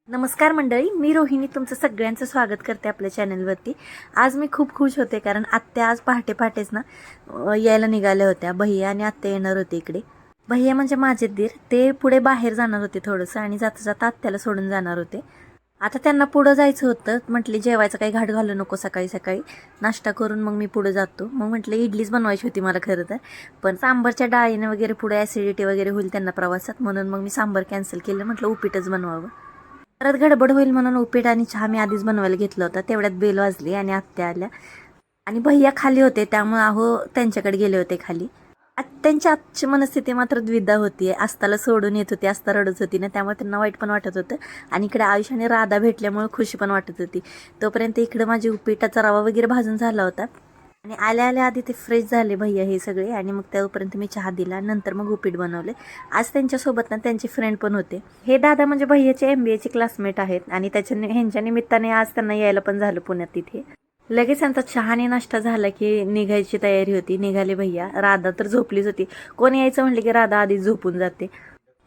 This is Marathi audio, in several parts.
नमस्कार मंडळी, मी रोहिणी तुमचं सगळ्यांचं स्वागत करते आपल्या चॅनलवरती। आज मी खूप खुश होते कारण आत्या आज पहाटे पहाटेच ना यायला निघाल्या होत्या। भैया आणि आत्या येणार होते इकडे। भैया म्हणजे माझे दीर, ते पुढे बाहेर जाणार होते थोडंसं आणि जाता जाता आत्याला सोडून जाणार होते। आता त्यांना पुढं जायचं होतं, म्हटले जेवायचं काही घाट घालू नको, सकाळी सकाळी नाश्ता करून मग मी पुढे जातो। मग म्हटलं इडलीच बनवायची होती मला खरं तर, पण सांबरच्या डाळीने वगैरे पुढे ॲसिडिटी वगैरे होईल त्यांना प्रवासात, म्हणून मग मी सांबर कॅन्सल केलं। म्हटलं उपीटच बनवावं। परत गडबड होईल म्हणून उपीट आणि चहा मी आधीच बनवायला घेतलं होतं। तेवढ्यात बेल वाजली आणि आत्या आल्या आणि भैया खाली होते, त्यामुळे त्यांच्याकडे गेले होते खाली। त्यांची आजची मनस्थिती मात्र द्विधा होती। आस्ताला सोडून येत होती, आस्ता रडत होती ना, त्यामुळे त्यांना वाईट पण वाटत होतं आणि इकडे आयुष आणि राधा भेटल्यामुळे खुशी पण वाटत होती। तोपर्यंत इकडे माझी उपीटाचा रवा वगैरे भाजून झाला होता आणि आल्या आल्या आधी ते फ्रेश झाले भैया हे सगळे, आणि मग त्यापर्यंत मी चहा दिला, नंतर मग उपीट बनवले। आज त्यांच्यासोबत ना त्यांचे फ्रेंड पण होते। हे दादा म्हणजे भैयाचे MBA चे क्लासमेट आहेत आणि ह्यांच्या निमित्ताने आज त्यांना यायला पण झालं पुण्यात तिथे। लगेच त्यांचा चहाने नाश्ता झाला की निघायची तयारी होती। निघाले भैया, राधा तर झोपलीच होती। कोण यायचं म्हटलं की राधा आधीच झोपून जाते।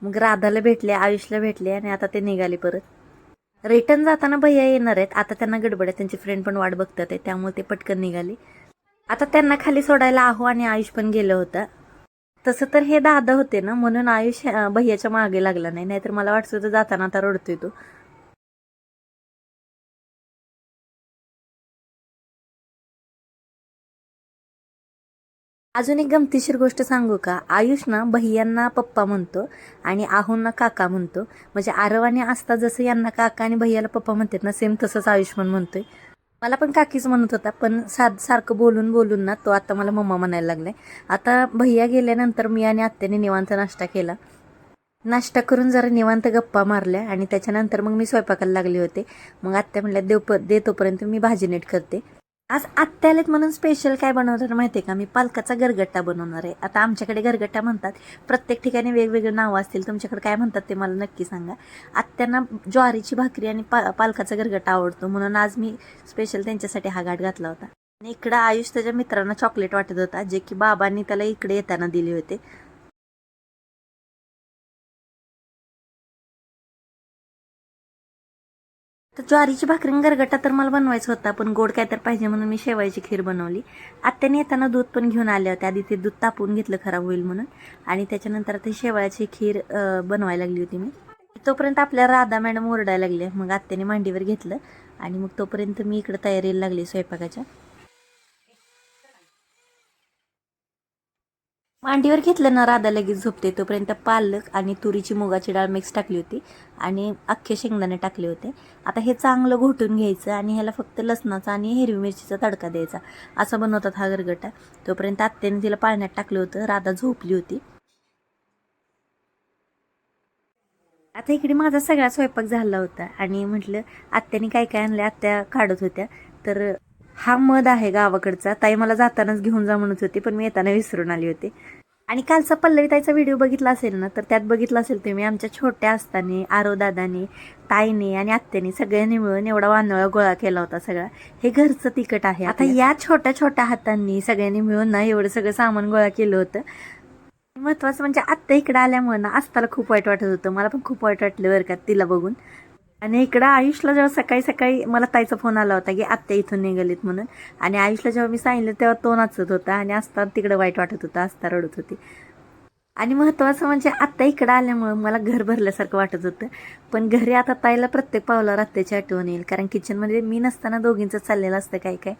मग राधाला भेटले, आयुषला भेटले आणि आता ते निघाले परत। रिटर्न जाताना भैया येणार आहेत, आता त्यांना गडबड आहे, त्यांचे फ्रेंड पण वाट बघतात आहे, त्यामुळे ते पटकन निघाले। आता त्यांना खाली सोडायला आणि आयुष पण गेलं होतं। तसं तर हे दादा होते ना, म्हणून आयुष भैयाच्या मागे लागला नाही, नाहीतर मला वाटत होतं जाताना आता रडतोय तो। अजून एक गमतीशीर गोष्ट सांगू का? आयुष ना भैयांना पप्पा म्हणतो आणि आहूंना काका म्हणतो। म्हणजे आरव आणि आस्था जसं यांना काका आणि भैयाला पप्पा म्हणतात ना, सेम तसंच आयुष पण म्हणतोय। मला पण काकीच म्हणत होता, पण सारखं बोलून बोलून ना तो आता मला मम्मा म्हणायला लागलाय। आता भैया गेल्यानंतर मी आणि आत्याने निवांत नाश्ता केला। नाश्ता करून जरा निवांत गप्पा मारल्या आणि त्याच्यानंतर मग मी स्वयंपाकाला लागले होते। मग आत्या म्हणल्या दे तोपर्यंत मी भाजी नीट करते। आज आत्या आलेत म्हणून स्पेशल काय बनवणार माहितीये का? मी पालकाचा गरगट्टा बनवणार आहे। आता आमच्याकडे गरगट्टा म्हणतात, प्रत्येक ठिकाणी वेगवेगळे नावं असतील, तुमच्याकडे काय म्हणतात ते मला नक्की सांगा। आत्यांना ज्वारीची भाकरी आणि पालकाचा गरगट्टा आवडतो, म्हणून आज मी स्पेशल त्यांच्यासाठी हा घाट घातला होता। आणि इकडं आयुष त्याच्या मित्रांना चॉकलेट वाटत होता, जे की बाबांनी त्याला इकडे येताना दिले होते। तर ज्वारीची भाकरी आणि गरगट्टा तर मला बनवायचा होता, पण गोड काय तर पाहिजे म्हणून मी शेवायची खीर बनवली। आत्याने येताना दूध पण घेऊन आले होते, आधी ते दूध तापवून घेतलं खराब होईल म्हणून, आणि त्याच्यानंतर ते शेवायची खीर बनवायला लागली होती मी। तोपर्यंत आपल्या राधा मॅडम ओरडायला लागले, मग आत्याने मांडीवर घेतलं आणि मग तोपर्यंत मी इकडे तयारीला लागली स्वयंपाकाच्या। मांडीवर घेतलं ना राधा लगेच झोपते, तोपर्यंत पालक आणि तुरीची मुगाची डाळ मिक्स टाकली होती आणि अख्खे शेंगदाणे टाकले होते। आता हे चांगलं घोटून घ्यायचं आणि ह्याला फक्त लसणाचा आणि हिरवी मिरचीचा तडका द्यायचा, असं बनवतात हा गरगटा। तोपर्यंत आत्याने तिला पाळण्यात टाकलं होतं, राधा झोपली होती। आता इकडे माझा सगळा स्वयंपाक झाला होता आणि म्हटलं आत्याने काय काय आणलं, आत्या काढत होत्या। तर हा मध आहे गावाकडचा, ताई मला जातानाच घेऊन जा म्हणत होती, पण मी येताना विसरून आली होते। आणि कालचा पल्लवीताईचा व्हिडिओ बघितला असेल ना, तर त्यात बघितलं असेल तुम्ही आमच्या छोट्या असताना आरव दादानी, ताईने आणि आत्याने सगळ्यांनी मिळून एवढा वानोळा गोळा केला होता सगळा। हे घरचं तिखट आहे। आता या छोट्या छोट्या हातांनी सगळ्यांनी मिळून ना एवढं सगळं सामान गोळा केलं होतं। महत्वाचं म्हणजे आत्या इकडे आल्यामुळे ना आस्ताला खूप वाईट वाटत होतं, मला पण खूप वाईट वाटलं बरं का तिला बघून। आणि इकडं आयुषला जेव्हा सकाळी सकाळी मला ताईचा फोन आला होता की आत्या इथून निघालीत म्हणून, आणि आयुषला जेव्हा मी सांगितलं तेव्हा तो नाचत होता आणि आस्ता तिकडे वाईट वाटत होता, आस्ता रडत होती। आणि महत्वाचं म्हणजे आत्ता इकडं आल्यामुळं मला घर भरल्यासारखं वाटत होतं। पण घरी आता ताईला प्रत्येक पावलावर आत्याची आठवण येईल, कारण किचनमध्ये मी नसताना दोघींचं चाललेलं असतं काय काय।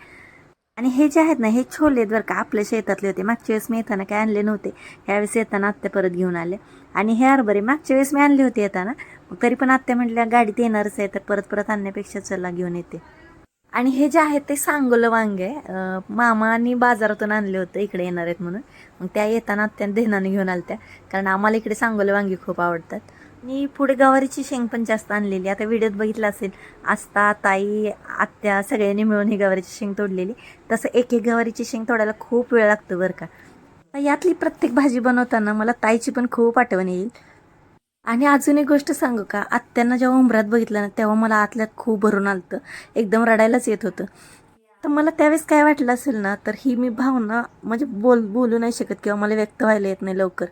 आणि हे जे आहेत ना, हे छोले बरं का, आपल्या शेतातले होते। मागच्या वेळेस मी येताना काय आणले नव्हते, ह्यावेळेस येताना आत्या परत घेऊन आले। आणि हे हरभरे मागच्या वेळेस मी आणले होते येताना, तरी पण आत्या म्हटल्या गाडीत येणारच आहे तर परत परत आणण्यापेक्षा चला घेऊन येते। आणि हे जे आहे ते सांगोलं वांगे मामानी बाजारातून आणले होते इकडे येणार आहेत म्हणून, मग त्या येताना आत्या देनाने घेऊन आलत्या, कारण आम्हाला इकडे सांगोलं वांगी खूप आवडतात। आणि पुढे गवारीची शेंग पण जास्त आणलेली, आता व्हिडिओत बघितलं असेल, आस्ता ताई आत्या सगळ्यांनी मिळून ही गवारीची शेंग तोडलेली। तसं एक एक गवारीची शेंग तोडायला खूप वेळ लागतो बरं का। यातली प्रत्येक भाजी बनवताना मला ताईची पण खूप आठवण येईल। आणि अजून एक गोष्ट सांगू का? आत्यांना जेव्हा उंबरात बघितलं ना, तेव्हा मला आतल्यात खूप भरून आलतं, एकदम रडायलाच येत होतं। तर मला त्यावेळेस काय वाटलं असेल ना, तर ही मी भावना म्हणजे बोलू नाही शकत किंवा मला व्यक्त व्हायला येत नाही लवकर।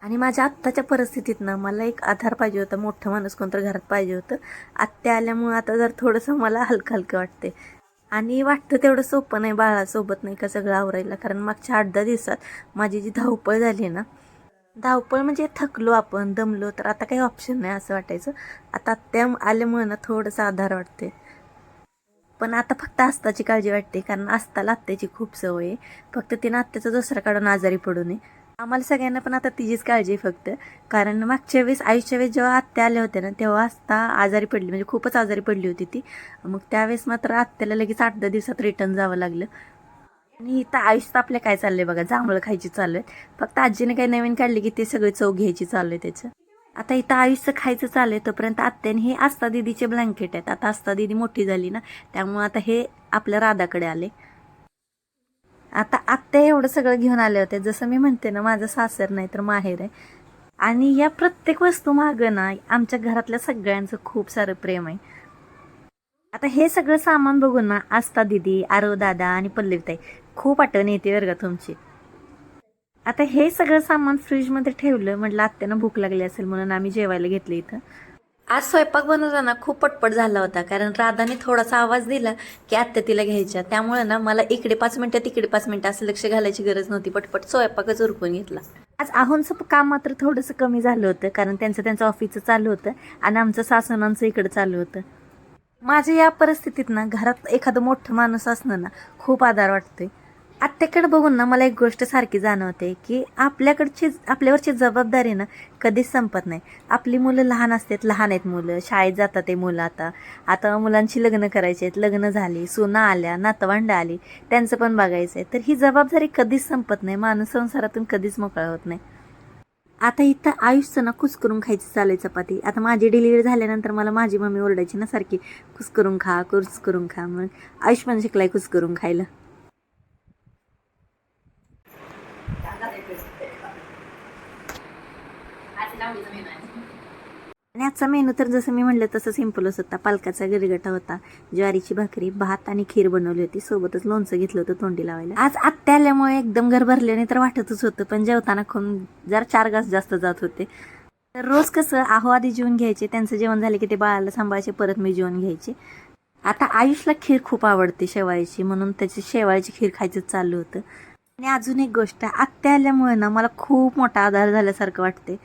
आणि माझ्या आत्ताच्या परिस्थितीत ना मला एक आधार पाहिजे होता, मोठं माणूस कोणतं घरात पाहिजे होतं. आत्या आल्यामुळं आता जर थोडंसं मला हलकं हलकं वाटते. आणि वाटतं तेवढं सोपं नाही बाळासोबत नाही का सगळं आवरायला, कारण मागच्या 8-10 दिवसात माझी जी धावपळ झाली ना, धावपळ म्हणजे थकलो आपण, दमलो, तर आता काही ऑप्शन नाही असं वाटायचं. आता आत्या आल्यामुळे ना थोडंसं आधार वाटते. पण आता फक्त आस्ताची काळजी वाटते, कारण आस्ताला आत्याची खूप सवय आहे. फक्त तिनं आत्याचा दुसरा काढून आजारी पडू नये. आम्हाला सगळ्यांना पण आता तिचीच काळजी आहे फक्त. कारण मागच्या वेळेस आयुष्या वेळेस जेव्हा आत्या आल्या होत्या ना, तेव्हा आस्ता आजारी पडली, म्हणजे खूपच आजारी पडली होती ती. मग त्यावेळेस मात्र आत्याला लगेच 8-10 दिवसात रिटर्न जावं लागलं. आणि इथं आयुष्यात आपल्या काय चाललंय बघा, जांभळं खायची चालू आहे. फक्त आजीने काही नवीन काढली की ते सगळे चव घ्यायची चालू आहे त्याचं. आता इथं आयुष्य खायचं चालू आहे, तोपर्यंत आत्याने हे आस्था दीदीचे ब्लँकेट आहेत. आता आस्था दीदी मोठी झाली ना, त्यामुळे आता हे आपल्या राधाकडे आले. आता आत्या एवढं सगळं घेऊन आले होते. जसं मी म्हणते ना, माझं सासर नाही तर माहेर आहे. आणि या प्रत्येक वस्तू मागं ना आमच्या घरातल्या सगळ्यांचं खूप सारं प्रेम आहे. आता हे सगळं सामान बघून ना आस्था दीदी, आरव दादा आणि पल्लवीताई खूप आठवण येते बरं का तुमची. आता हे सगळं सामान फ्रीजमध्ये ठेवलं, म्हटलं आत्यानं भूक लागली असेल म्हणून आम्ही जेवायला घेतलं इथं. आज स्वयंपाक बनवताना खूप पटपट झाला होता, कारण राधाने थोडासा आवाज दिला की आत्या तिला घ्यायच्या. त्यामुळे ना मला इकडे 5 मिनिटं तिकडे 5 मिनिटं असं लक्ष घालायची गरज नव्हती, पटपट स्वयंपाकच उरकून घेतला. आज आहोंचं काम मात्र थोडंसं कमी झालं होतं, कारण त्यांचं ऑफिसचं चालू होतं आणि आमचं सासनांचं इकडं चालू होतं. माझ्या या परिस्थितीत ना घरात एखादं मोठं माणूस असणं ना खूप आधार वाटतोय. आत्याकडे बघून ना मला एक गोष्ट सारखी जाणवते की आपल्यावरची जबाबदारी ना कधीच संपत नाही. आपली मुलं लहान असतात, लहान आहेत मुलं, शाळेत जातात ते मुलं. आता आता मुलांची लग्न करायची आहेत, लग्न झाली, सुना आल्या, नातवंड आली, त्यांचं पण बघायचं आहे. तर ही जबाबदारी कधीच संपत नाही. माणूस संसारातून कधीच मोकळा होत नाही. आता इथं आयुष्य ना कुस्करून खायची चालू चपाती. आता माझी डिलिव्हरी झाल्यानंतर मला माझी मम्मी ओरडायची ना सारखी, कुस्करून खा, कुस्करून खा. मग आयुष पण शिकलाय कुस्करून खायला. आणि आजचा मेनू तर जसं मी म्हणलं तसं सिम्पलच होता. पालकाचा गरगटा होता, ज्वारीची भाकरी, भात आणि खीर बनवली होती. सोबतच लोणचं घेतलं होतं तोंडी लावायला. आज आत्या आल्यामुळे एकदम घर भरल्याने तर वाटतच होतं, पण जेवताना खून जरा 4 घास जास्त जात होते. तर रोज कसं आहो आधी जेवण घ्यायचे, त्यांचं जेवण झाले की ते बाळाला सांभाळायचे, परत मी जेवण घ्यायचे. आता आयुषला खीर खूप आवडते शेवाळीची, म्हणून त्याची शेवाळीची खीर खायचं चालू होतं. आणि अजून एक गोष्ट, आत्या आल्यामुळे ना मला खूप मोठा आधार झाल्यासारखं वाटते.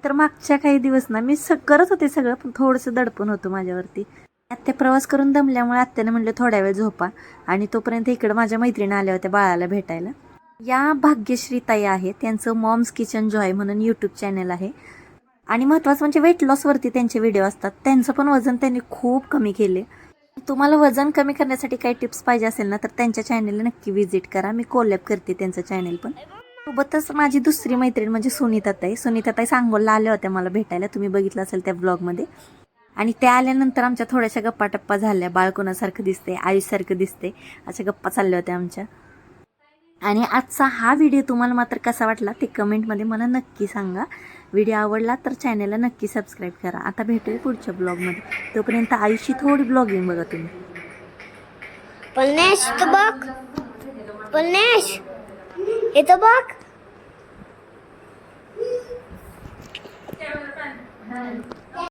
तर मागच्या काही दिवस ना मी करत होते सगळं, पण थोडंसं दडपण होतं माझ्यावरती. आत्या प्रवास करून दमल्यामुळे आत्याने म्हणलं थोड्या वेळ झोपा, आणि तोपर्यंत इकडं माझ्या मैत्रिणी आल्या होत्या बाळाला भेटायला. या भाग्यश्री ताई आहे, त्यांचं मॉम्स किचन जॉय म्हणून यूट्यूब चॅनल आहे. आणि महत्त्वाचं म्हणजे वेट लॉसवरती त्यांचे व्हिडिओ असतात. त्यांचं पण वजन त्यांनी खूप कमी केले. तुम्हाला वजन कमी करण्यासाठी काही टिप्स पाहिजे असेल ना, तर त्यांच्या चॅनलला नक्की व्हिजिट करा. मी कोलॅब करते त्यांचं चॅनल पण. सोबतच माझी दुसरी मैत्रीण म्हणजे सुनीताताई सांगोलला आल्या होत्या मला भेटायला, तुम्ही बघितलं असेल त्या ब्लॉगमध्ये. आणि त्या आल्यानंतर आमच्या थोड्याशा गप्पा टप्पा झाल्या. बाळकोणासारखं दिसते, आईसारखं दिसते, अशा गप्पा चालल्या होत्या आमच्या. आणि आजचा हा व्हिडिओ तुम्हाला मात्र कसा वाटला ते कमेंटमध्ये मला नक्की सांगा. व्हिडिओ आवडला तर चॅनलला नक्की सबस्क्राईब करा. आता भेटूया पुढच्या ब्लॉगमध्ये. तोपर्यंत आयुषी थोडी ब्लॉगिंग बघा तुम्ही. पलनेश इथं बघ, पलनेश इथं बघ.